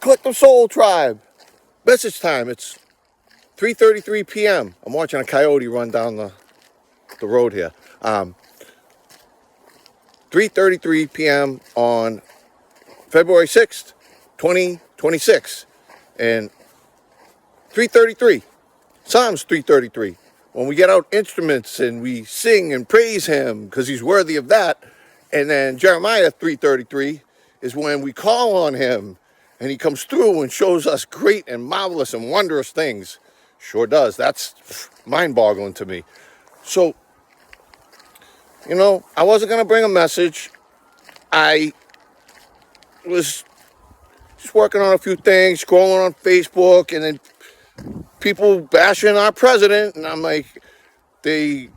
Collective Soul Tribe. Message time. It's 3:33 p.m. I'm watching a coyote run down the road here. 3:33 p.m. on February 6th, 2026. And 3:33. Psalms 3:33. When we get out instruments and we sing and praise him because he's worthy of that. And then Jeremiah 3:33 is when we call on him and he comes through and shows us great and marvelous and wondrous things. Sure does. That's mind-boggling to me. So, I wasn't going to bring a message. I was just working on a few things, scrolling on Facebook, and then people bashing our president. And I'm like, they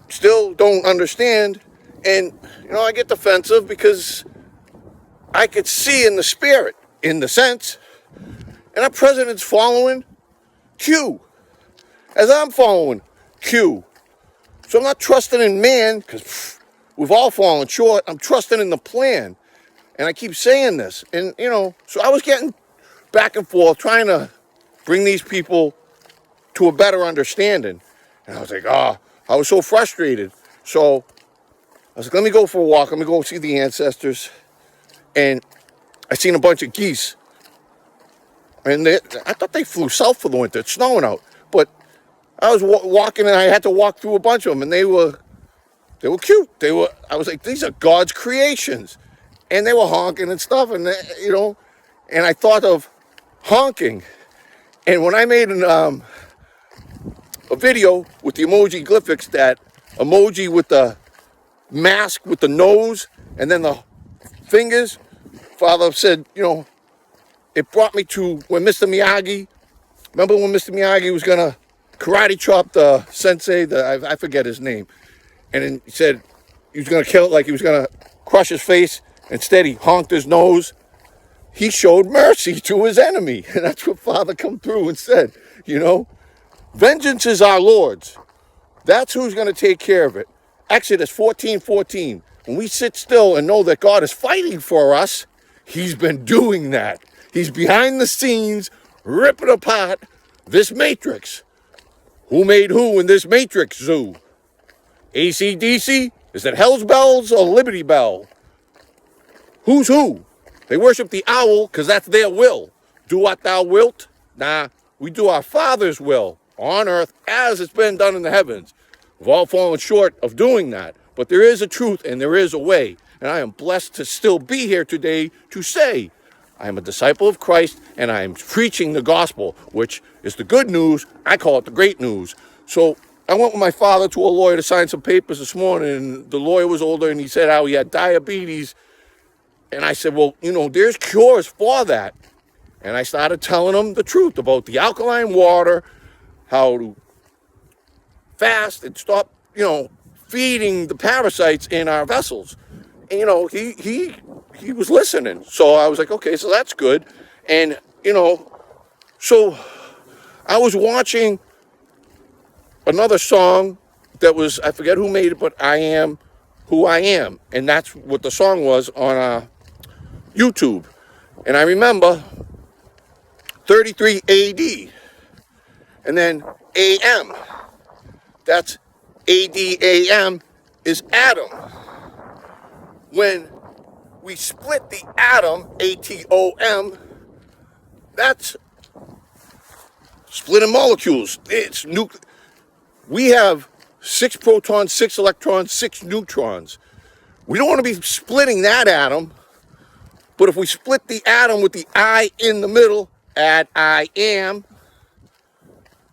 still don't understand. And, I get defensive because I could see in the spirit, in the sense, and our president's following Q, as I'm following Q. So I'm not trusting in man, because we've all fallen short. I'm trusting in the plan. And I keep saying this. And, so I was getting back and forth, trying to bring these people to a better understanding. And I was like, I was so frustrated. So I was like, let me go for a walk. Let me go see the ancestors. And I seen a bunch of geese. And I thought they flew south for the winter. It's snowing out. But I was walking and I had to walk through a bunch of them. And they were cute. I was like, these are God's creations. And they were honking and stuff. And, and I thought of honking. And when I made a video with the emoji glyphics, that emoji with the mask with the nose and then the fingers, Father said, it brought me to when Mr. Miyagi, remember when Mr. Miyagi was going to karate chop the sensei, I forget his name, and then he said he was going to kill it, like he was going to crush his face. Instead, he honked his nose. He showed mercy to his enemy, and that's what Father come through and said, vengeance is our Lord's. That's who's going to take care of it. Exodus 14:14. When we sit still and know that God is fighting for us, he's been doing that. He's behind the scenes, ripping apart this matrix. Who made who in this matrix zoo? AC/DC? Is it Hell's Bells or Liberty Bell? Who's who? They worship the owl because that's their will. Do what thou wilt? Nah, we do our Father's will on earth as it's been done in the heavens. We've all fallen short of doing that. But there is a truth and there is a way. And I am blessed to still be here today to say I am a disciple of Christ and I am preaching the gospel, which is the good news. I call it the great news. So I went with my father to a lawyer to sign some papers this morning. And the lawyer was older and he said how he had diabetes. And I said, well, there's cures for that. And I started telling him the truth about the alkaline water, how to fast and stop, feeding the parasites in our vessels. And, he was listening. So I was like, okay, so that's good. And, so I was watching another song that was, I forget who made it, but I Am Who I Am. And that's what the song was on YouTube. And I remember 33 AD. And then AM. That's ADAM is Adam. When we split the atom, ATOM, that's splitting molecules. It's nuclear. We have 6 protons, 6 electrons, 6 neutrons. We don't want to be splitting that atom, but if we split the atom with the I in the middle, add I am,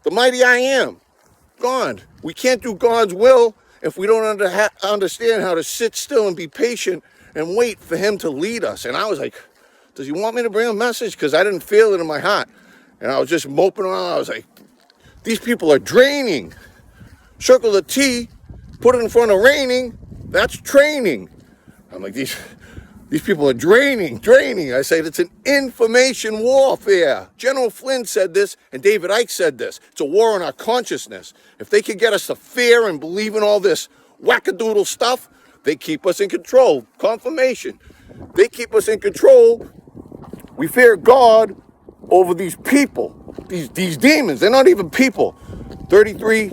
the mighty I am, God. We can't do God's will if we don't understand how to sit still and be patient and wait for him to lead us. And I was like, does he want me to bring a message? Because I didn't feel it in my heart. And I was just moping around. I was like, these people are draining. Circle the T, put it in front of raining, that's training. I'm like, these people are draining. I said, it's an information warfare. General Flynn said this, and David Icke said this. It's a war on our consciousness. If they can get us to fear and believe in all this wackadoodle stuff, they keep us in control. Confirmation. They keep us in control. We fear God over these people, these demons. They're not even people. 33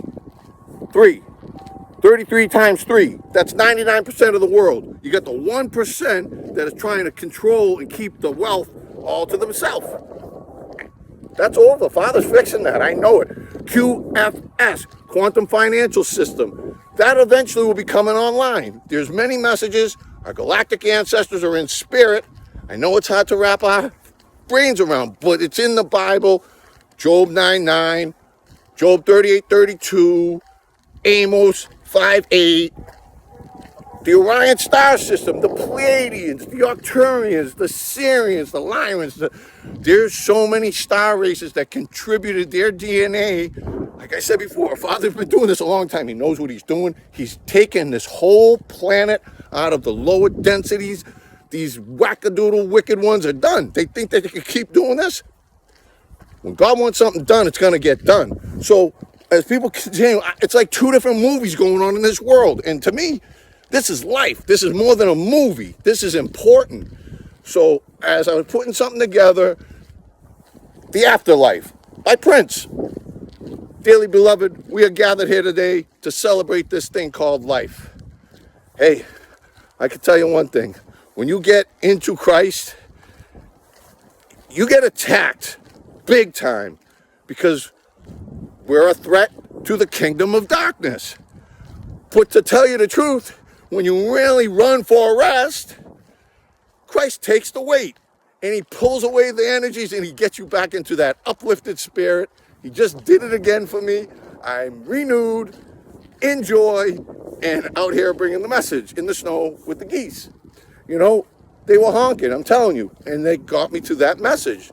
times 3. That's 99% of the world. You got the 1% that is trying to control and keep the wealth all to themselves. That's over. Father's fixing that. I know it. QFS, Quantum Financial System. That eventually will be coming online. There's many messages. Our galactic ancestors are in spirit. I know it's hard to wrap our brains around, but it's in the Bible. Job 9:9, Job 38:32, Amos 5:8, the Orion star system, the Pleiadians, the Arcturians, the Sirians, the Lyrans. There's so many star races that contributed their DNA. Like I said before, Father's been doing this a long time. He knows what he's doing. He's taken this whole planet out of the lower densities. These wackadoodle wicked ones are done. They think that they can keep doing this. When God wants something done, it's going to get done. So as people continue, it's like two different movies going on in this world. And to me, this is life. This is more than a movie. This is important. So as I was putting something together, The Afterlife by Prince. Dearly beloved, we are gathered here today to celebrate this thing called life. Hey, I can tell you one thing. When you get into Christ, you get attacked big time because we're a threat to the kingdom of darkness. But to tell you the truth, when you really run for arrest, Christ takes the weight and he pulls away the energies and he gets you back into that uplifted spirit. He just did it again for me. I'm renewed, in joy, and out here bringing the message in the snow with the geese. You know, they were honking, I'm telling you, and they got me to that message.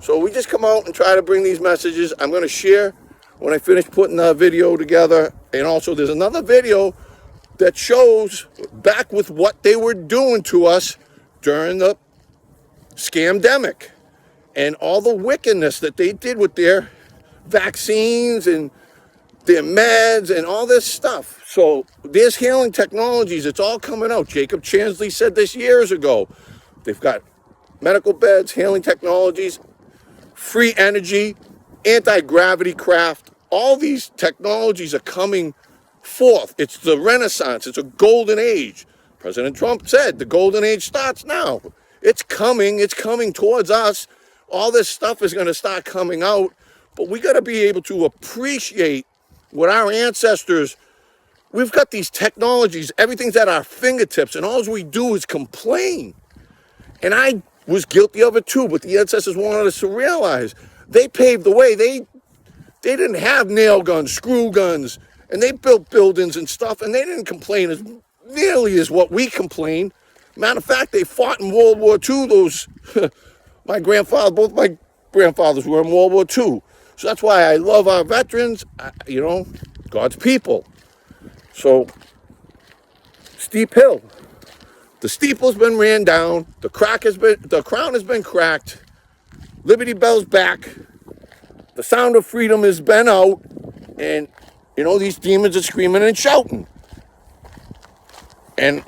So we just come out and try to bring these messages. I'm going to share when I finish putting the video together. And also there's another video that shows back with what they were doing to us during the scamdemic and all the wickedness that they did with their vaccines and their meds and all this stuff. So there's healing technologies. It's all coming out. Jacob Chansley said this years ago. They've got medical beds, healing technologies, free energy, anti-gravity craft. All these technologies are coming forth. It's the Renaissance. It's a golden age. President Trump said the golden age starts now. It's coming. It's coming towards us. All this stuff is going to start coming out. But we got to be able to appreciate what our ancestors, we've got these technologies, everything's at our fingertips, and all we do is complain. And I was guilty of it too, but the ancestors wanted us to realize they paved the way. They didn't have nail guns, screw guns, and they built buildings and stuff, and they didn't complain as nearly as what we complain. Matter of fact, they fought in World War II. Those, both my grandfathers were in World War II. So that's why I love our veterans, God's people. So, steep hill. The steeple's been ran down. The crown has been cracked. Liberty Bell's back. The sound of freedom has been out. And, these demons are screaming and shouting. And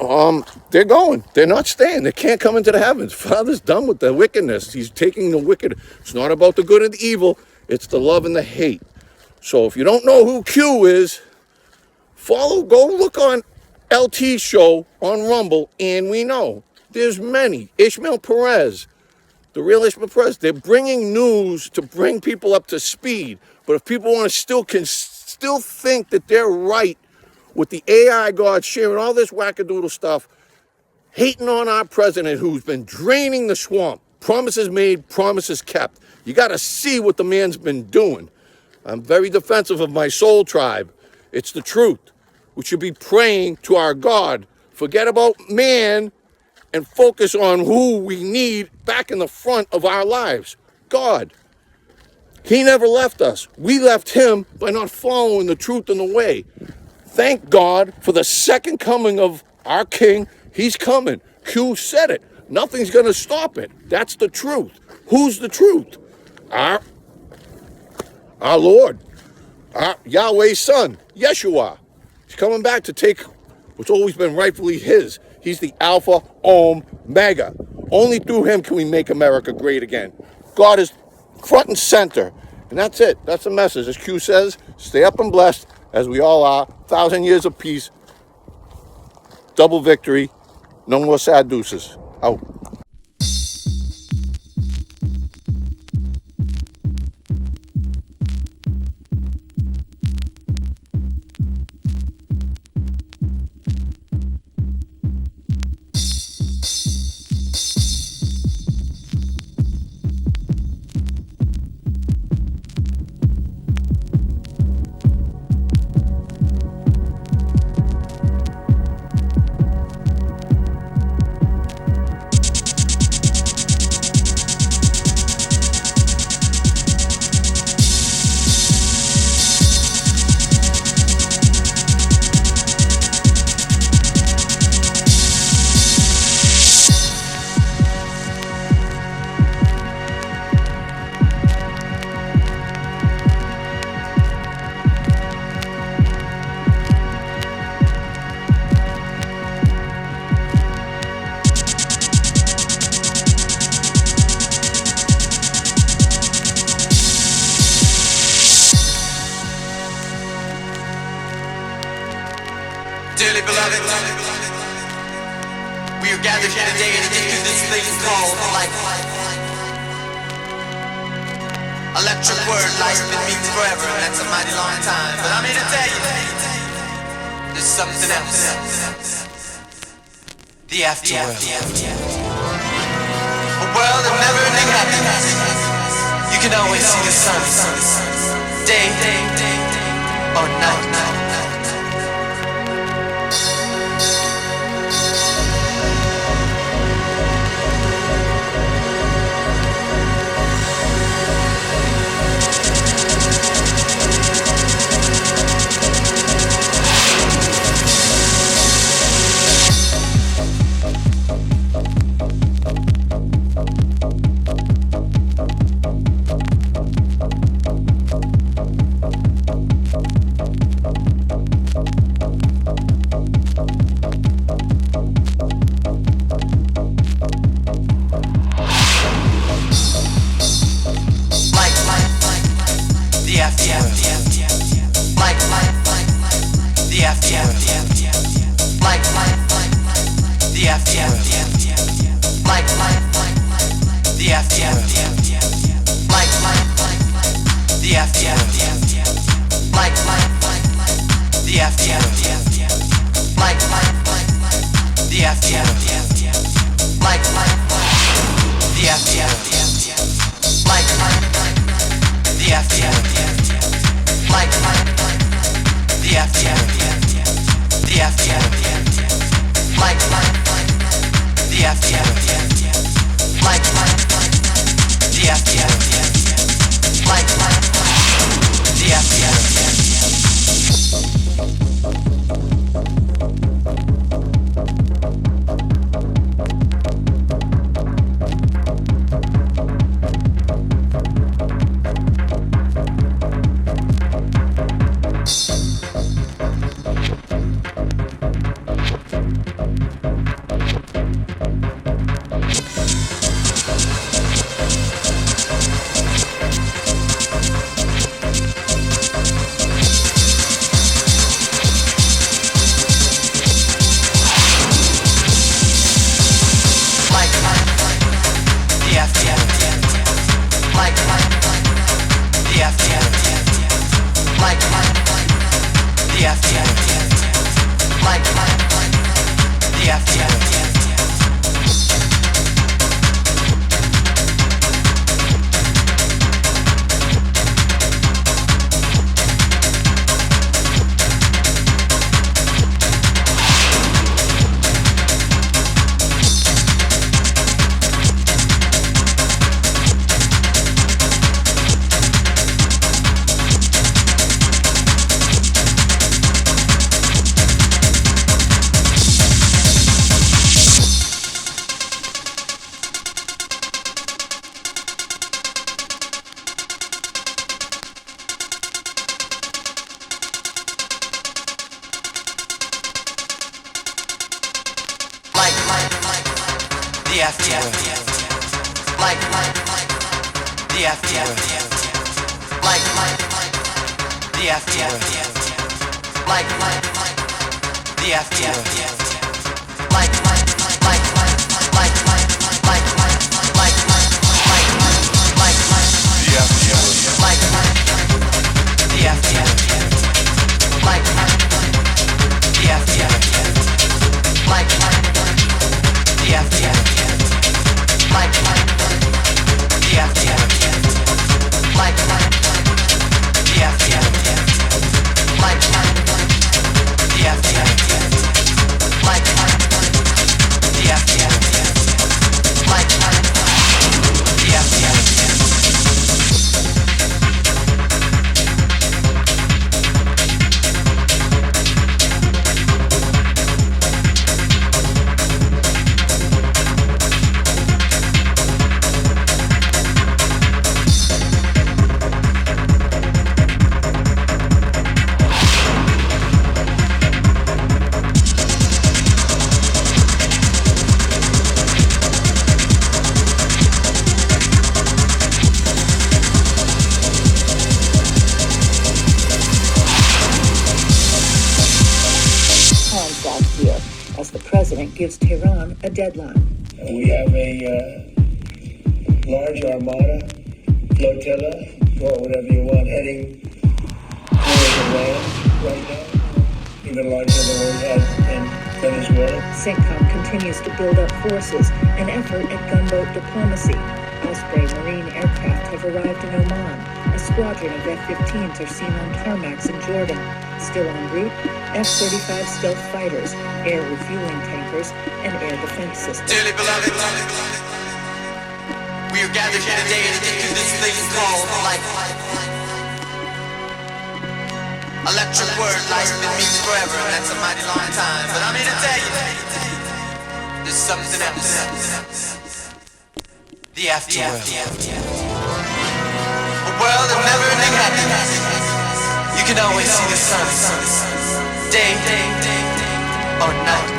they're going. They're not staying. They can't come into the heavens. Father's done with the wickedness. He's taking the wicked. It's not about the good and the evil. It's the love and the hate. So if you don't know who Q is, go look on LT's show on Rumble, and we know there's many. Ishmael Perez, the real Ishmael Perez. They're bringing news to bring people up to speed. But if people want to still think that they're right with the AI God sharing all this wackadoodle stuff, hating on our president who's been draining the swamp, promises made, promises kept. You got to see what the man's been doing. I'm very defensive of my soul tribe. It's the truth. We should be praying to our God. Forget about man and focus on who we need back in the front of our lives. God. He never left us. We left him by not following the truth and the way. Thank God for the second coming of our King. He's coming. Q said it. Nothing's going to stop it. That's the truth. Who's the truth? Our Lord, our Yahweh's son, Yeshua. He's coming back to take what's always been rightfully his. He's the Alpha, Omega. Only through him can we make America great again. God is front and center. And that's it. That's the message. As Q says, stay up and blessed, as we all are. 1,000 years of peace. Double victory. No more sad deuces. Out. Dearly beloved, we are gathered here today to get through this thing called life. Electric word, life, it means forever, and that's a mighty long time. But I'm here to tell you, there's something else. The afterworld. A world of never-ending happiness. You can always see the sun, day or night. Like the FTF. Like the FTF. Like the FTF. Like gives Tehran a deadline. We have a large armada, flotilla, or whatever you want, heading towards Iran right now, even larger than what we had in Venezuela. CENTCOM continues to build up forces, an effort at gunboat diplomacy. Osprey Marine aircraft have arrived in Oman. A squadron of F-15s are seen on tarmacs in Jordan. Still en route, F-35 stealth fighters, air refueling tankers, and air defense systems. Dearly beloved, we are gathered here today to get through this thing called life. Electric word, life been means forever, and that's a mighty long time. But I'm here to tell you, there's something else. The aftermath. A world of never-ending happiness. You can always see the sun, day or night.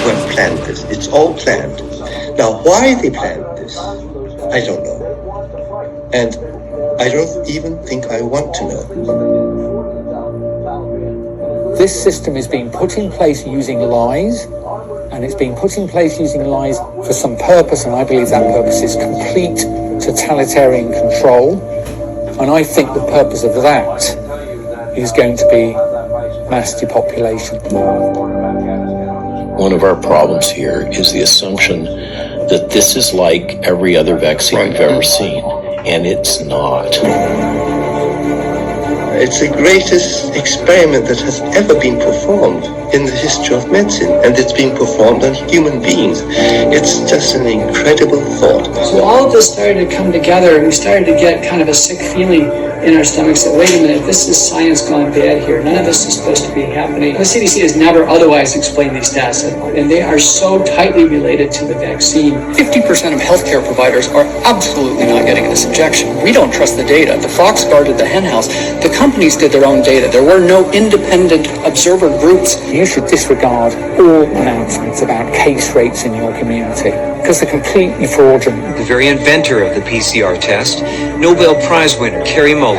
Who planned this? It's all planned. Now, why they planned this, I don't know. And I don't even think I want to know. This system is being put in place using lies, and it's being put in place using lies for some purpose, and I believe that purpose is complete totalitarian control. And I think the purpose of that is going to be mass depopulation. One of our problems here is the assumption that this is like every other vaccine we've ever seen, and it's not. It's the greatest experiment that has ever been performed in the history of medicine, and it's being performed on human beings. It's just an incredible thought. So all of this started to come together, and we started to get kind of a sick feeling in our stomachs that, wait a minute, this is science gone bad here. None of this is supposed to be happening. The CDC has never otherwise explained these tests, and they are so tightly related to the vaccine. 50% of healthcare providers are absolutely not getting this injection. We don't trust the data. The fox guarded the henhouse. The companies did their own data. There were no independent observer groups. You should disregard all announcements about case rates in your community, because they're completely fraudulent. The very inventor of the PCR test, Nobel Prize winner Kary Mullis,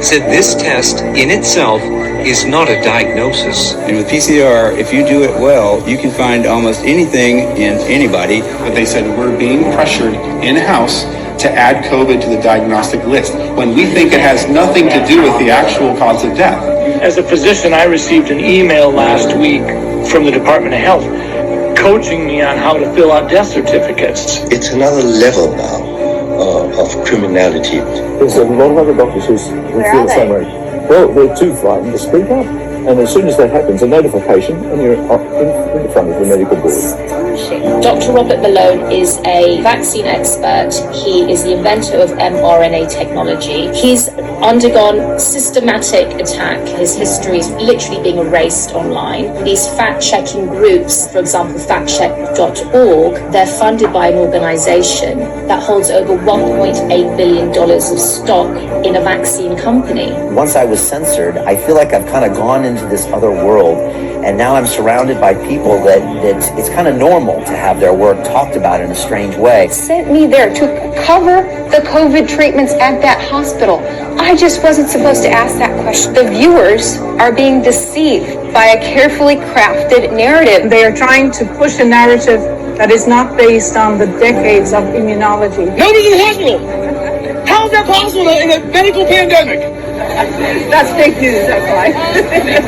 said this test in itself is not a diagnosis. And with PCR, if you do it well, you can find almost anything in anybody. But they said we're being pressured in-house to add COVID to the diagnostic list when we think it has nothing to do with the actual cause of death. As a physician, I received an email last week from the Department of Health coaching me on how to fill out death certificates. It's another level now of criminality. There's a lot of other doctors who feel the same way. Well, they're too frightened to speak up. And as soon as that happens, a notification, and you're in front of the medical board. Dr. Robert Malone is a vaccine expert. He is the inventor of mRNA technology. He's undergone systematic attack. His history is literally being erased online. These fact-checking groups, for example, factcheck.org, they're funded by an organization that holds over $1.8 billion of stock in a vaccine company. Once I was censored, I feel like I've kind of gone into this other world, and now I'm surrounded by people that it's kind of normal to have their work talked about in a strange way. Sent me there to cover the COVID treatments at that hospital. I just wasn't supposed to ask that question. The viewers are being deceived by a carefully crafted narrative. They are trying to push a narrative that is not based on the decades of immunology. Nobody's in the hospital. How is that possible in a medical pandemic? That's fake news, that's why.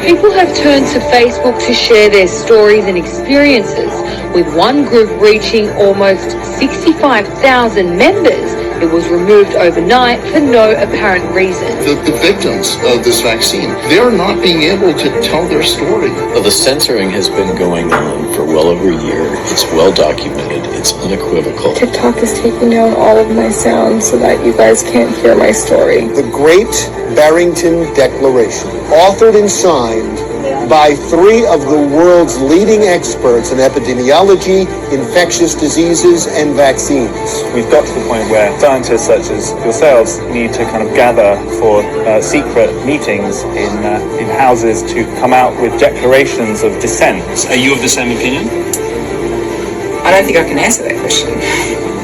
People have turned to Facebook to share their stories and experiences, with one group reaching almost 65,000 members. It was removed overnight for no apparent reason. The victims of this vaccine, they're not being able to tell their story. Well, the censoring has been going on for well over a year. It's well documented. It's unequivocal. TikTok is taking down all of my sounds so that you guys can't hear my story. The Great Barrington Declaration, authored and signed by 3 of the world's leading experts in epidemiology, infectious diseases, and vaccines. We've got to the point where scientists such as yourselves need to kind of gather for secret meetings in houses to come out with declarations of dissent. Are you of the same opinion? I don't think I can answer that question.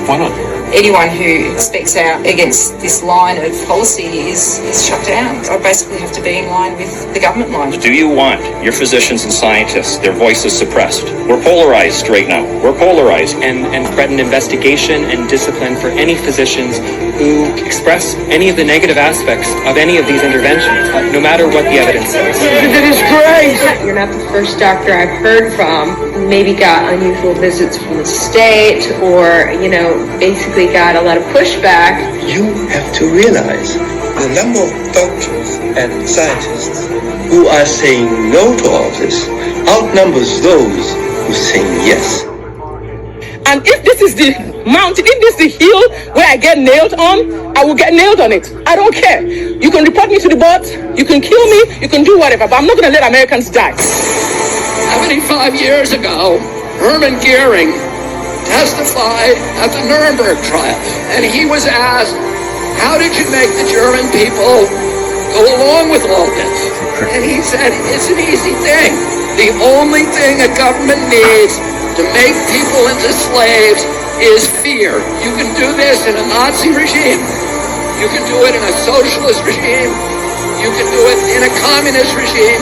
Why not? Anyone who speaks out against this line of policy is shut down. I basically have to be in line with the government line. Do you want your physicians and scientists, their voices suppressed? We're polarized right now. We're polarized. And threaten investigation and discipline for any physicians who express any of the negative aspects of any of these interventions, no matter what the evidence says. It is great! You're not the first doctor I've heard from who maybe got unusual visits from the state or, basically got a lot of pushback. You have to realize, the number of doctors and scientists who are saying no to all this outnumbers those who say yes. And if this is the mountain, if this is the hill where I get nailed on, I will get nailed on it. I don't care. You can report me to the board, you can kill me, you can do whatever, but I'm not going to let Americans die. 75 years ago, Hermann Goering testified at the Nuremberg trial, and he was asked, how did you make the German people go along with all this? And he said, it's an easy thing. The only thing a government needs to make people into slaves is fear. You can do this in a Nazi regime. You can do it in a socialist regime. You can do it in a communist regime.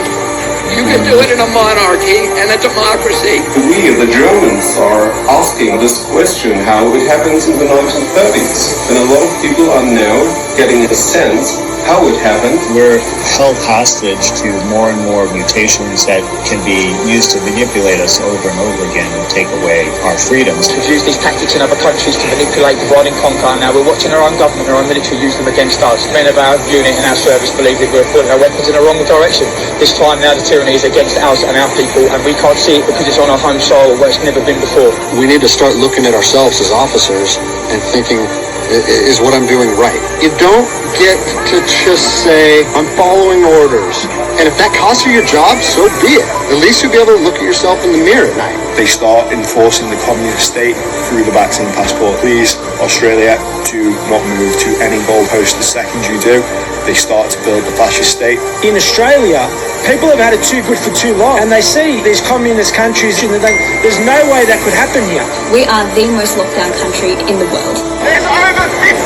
You can do it in a monarchy and a democracy. We, the Germans, are asking this question how it happens in the 1930s. And a lot of people are now getting a sense how it happened. We're held hostage to more and more mutations that can be used to manipulate us over and over again and take away our freedoms. We've used these tactics in other countries to manipulate, divide and conquer. Now we're watching our own government, our own military use them against us. Men of our unit and our service believe that we're putting our weapons in the wrong direction. This time now the tyranny is against us and our people, and we can't see it because it's on our home soil where it's never been before. We need to start looking at ourselves as officers and thinking, is what I'm doing right? You don't get to just say, I'm following orders. And if that costs you your job, so be it. At least you'll be able to look at yourself in the mirror at night. They start enforcing the communist state through the vaccine passport. Please, Australia, do not move to any goalpost. The second you do, they start to build the fascist state. In Australia, people have had it too good for too long, and they see these communist countries and they think, there's no way that could happen here. We are the most locked down country in the world. There's over 50,000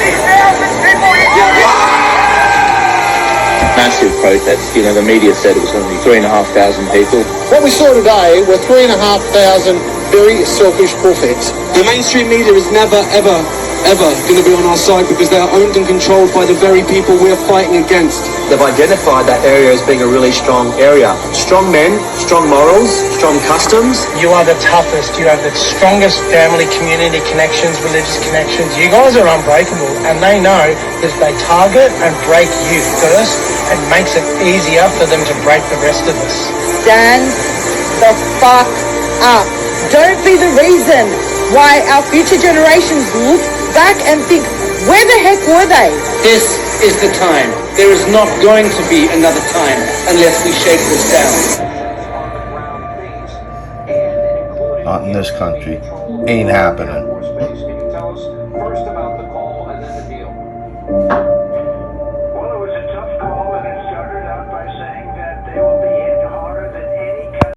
people in Massive protests. You know, the media said it was only 3,500 people. What we saw today were 3,500 very selfish bullheads. The mainstream media is never, ever going to be on our side because they are owned and controlled by the very people we are fighting against. They've identified that area as being a really strong area. Strong men, strong morals, strong customs. You are the toughest. You have the strongest family, community connections, religious connections. You guys are unbreakable, and they know that if they target and break you first, it makes it easier for them to break the rest of us. Stand the fuck up. Don't be the reason why our future generations look back and think, where the heck were they? This is the time. There is not going to be another time unless we shake this down. Not in this country. Ain't happening.